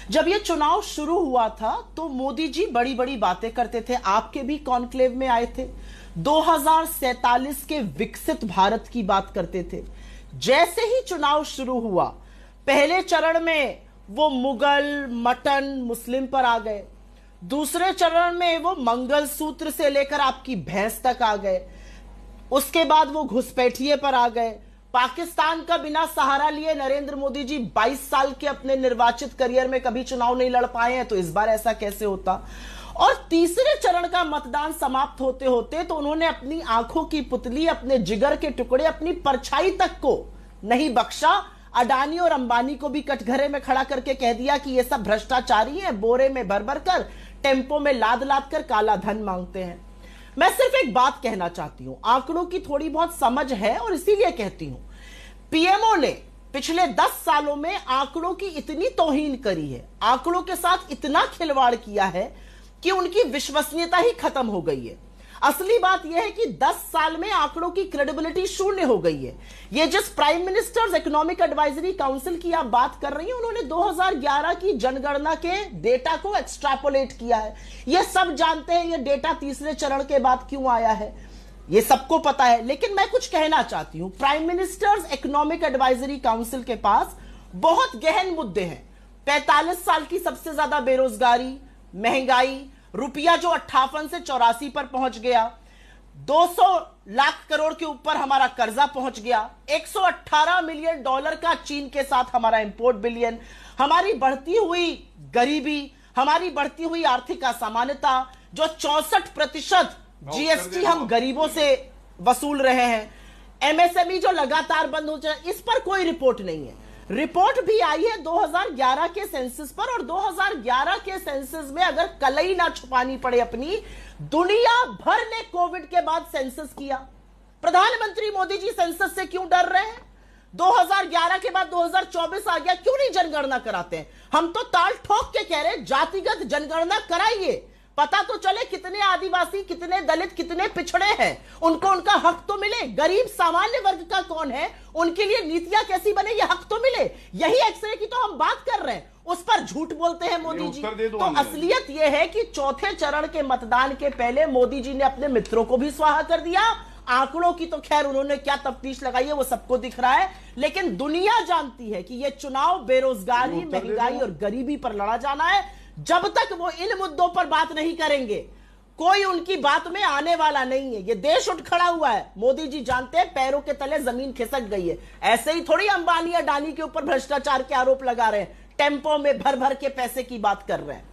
जब ये चुनाव शुरू हुआ था तो मोदी जी बड़ी बड़ी बातें करते थे, आपके भी कॉन्क्लेव में आए थे, 2047 के विकसित भारत की बात करते थे। जैसे ही चुनाव शुरू हुआ, पहले चरण में वो मुगल, मटन, मुस्लिम पर आ गए, दूसरे चरण में वो मंगलसूत्र से लेकर आपकी भैंस तक आ गए, उसके बाद वो घुसपैठिए पर आ गए, पाकिस्तान का बिना सहारा लिए नरेंद्र मोदी जी 22 साल के अपने निर्वाचित करियर में कभी चुनाव नहीं लड़ पाए हैं, तो इस बार ऐसा कैसे होता। और तीसरे चरण का मतदान समाप्त होते होते तो उन्होंने अपनी आंखों की पुतली, अपने जिगर के टुकड़े, अपनी परछाई तक को नहीं बख्शा। अडानी और अंबानी को भी कटघरे में खड़ा करके कह दिया कि ये सब भ्रष्टाचारी हैं, बोरे में भर भर कर, टेम्पो में लाद लाद कर काला धन मांगते हैं। मैं सिर्फ एक बात कहना चाहती हूं, आंकड़ों की थोड़ी बहुत समझ है और इसीलिए कहती हूं, पीएमओ ने पिछले 10 सालों में आंकड़ों की इतनी तौहीन करी है, आंकड़ों के साथ इतना खिलवाड़ किया है कि उनकी विश्वसनीयता ही खत्म हो गई है। असली बात यह है कि 10 साल में आंकड़ों की क्रेडिबिलिटी शून्य हो गई है। ये जिस prime ministers economic advisory council की आप बात कर रही हैं, उन्होंने 2011 की जनगणना के डेटा को एक्सट्रापोलेट किया है। ये सब जानते हैं ये डेटा तीसरे चरण के बाद क्यों आया है, ये सबको पता है। लेकिन मैं कुछ कहना चाहती हूं, prime ministers economic advisory council के पास बहुत गहन मुद्दे हैं। 45 साल की सबसे ज्यादा बेरोजगारी, महंगाई, रुपया जो 58 से 84 पर पहुंच गया, 200 लाख करोड़ के ऊपर हमारा कर्जा पहुंच गया, 118 मिलियन डॉलर का चीन के साथ हमारा इंपोर्ट बिलियन, हमारी बढ़ती हुई गरीबी, हमारी बढ़ती हुई आर्थिक असामान्यता, जो 64% जीएसटी हम गरीबों से वसूल रहे हैं, एमएसएमई जो लगातार बंद हो जाए, इस पर कोई रिपोर्ट नहीं है। रिपोर्ट भी आई है 2011 के सेंसस पर, और 2011 के सेंसस में अगर कलई ना छुपानी पड़े अपनी, दुनिया भर ने कोविड के बाद सेंसस किया। प्रधानमंत्री मोदी जी सेंसस से क्यों डर रहे हैं? 2011 के बाद 2024 आ गया, क्यों नहीं जनगणना कराते हैं? हम तो ताल ठोक के कह रहे हैं जातिगत जनगणना कराइए, पता तो चले कितने आदिवासी, कितने दलित, कितने पिछड़े हैं, उनको उनका हक तो मिले। गरीब सामान्य वर्ग का कौन है, उनके लिए नीतियां कैसी बने, ये हक तो मिले। यही एक्सरे की तो हम बात कर रहे हैं, उस पर झूठ बोलते हैं मोदी जी। तो असलियत यह है कि चौथे चरण के मतदान के पहले मोदी जी ने अपने मित्रों को भी स्वाहा कर दिया। आंकड़ों की तो खैर उन्होंने क्या तफ्तीश लगाई है वो सबको दिख रहा है, लेकिन दुनिया जानती है कि यह चुनाव बेरोजगारी, महंगाई और गरीबी पर लड़ा जाना है। जब तक वो इन मुद्दों पर बात नहीं करेंगे, कोई उनकी बात में आने वाला नहीं है। ये देश उठ खड़ा हुआ है, मोदी जी जानते हैं पैरों के तले जमीन खिसक गई है। ऐसे ही थोड़ी अंबानी अडानी के ऊपर भ्रष्टाचार के आरोप लगा रहे हैं, टेम्पो में भर भर के पैसे की बात कर रहे हैं।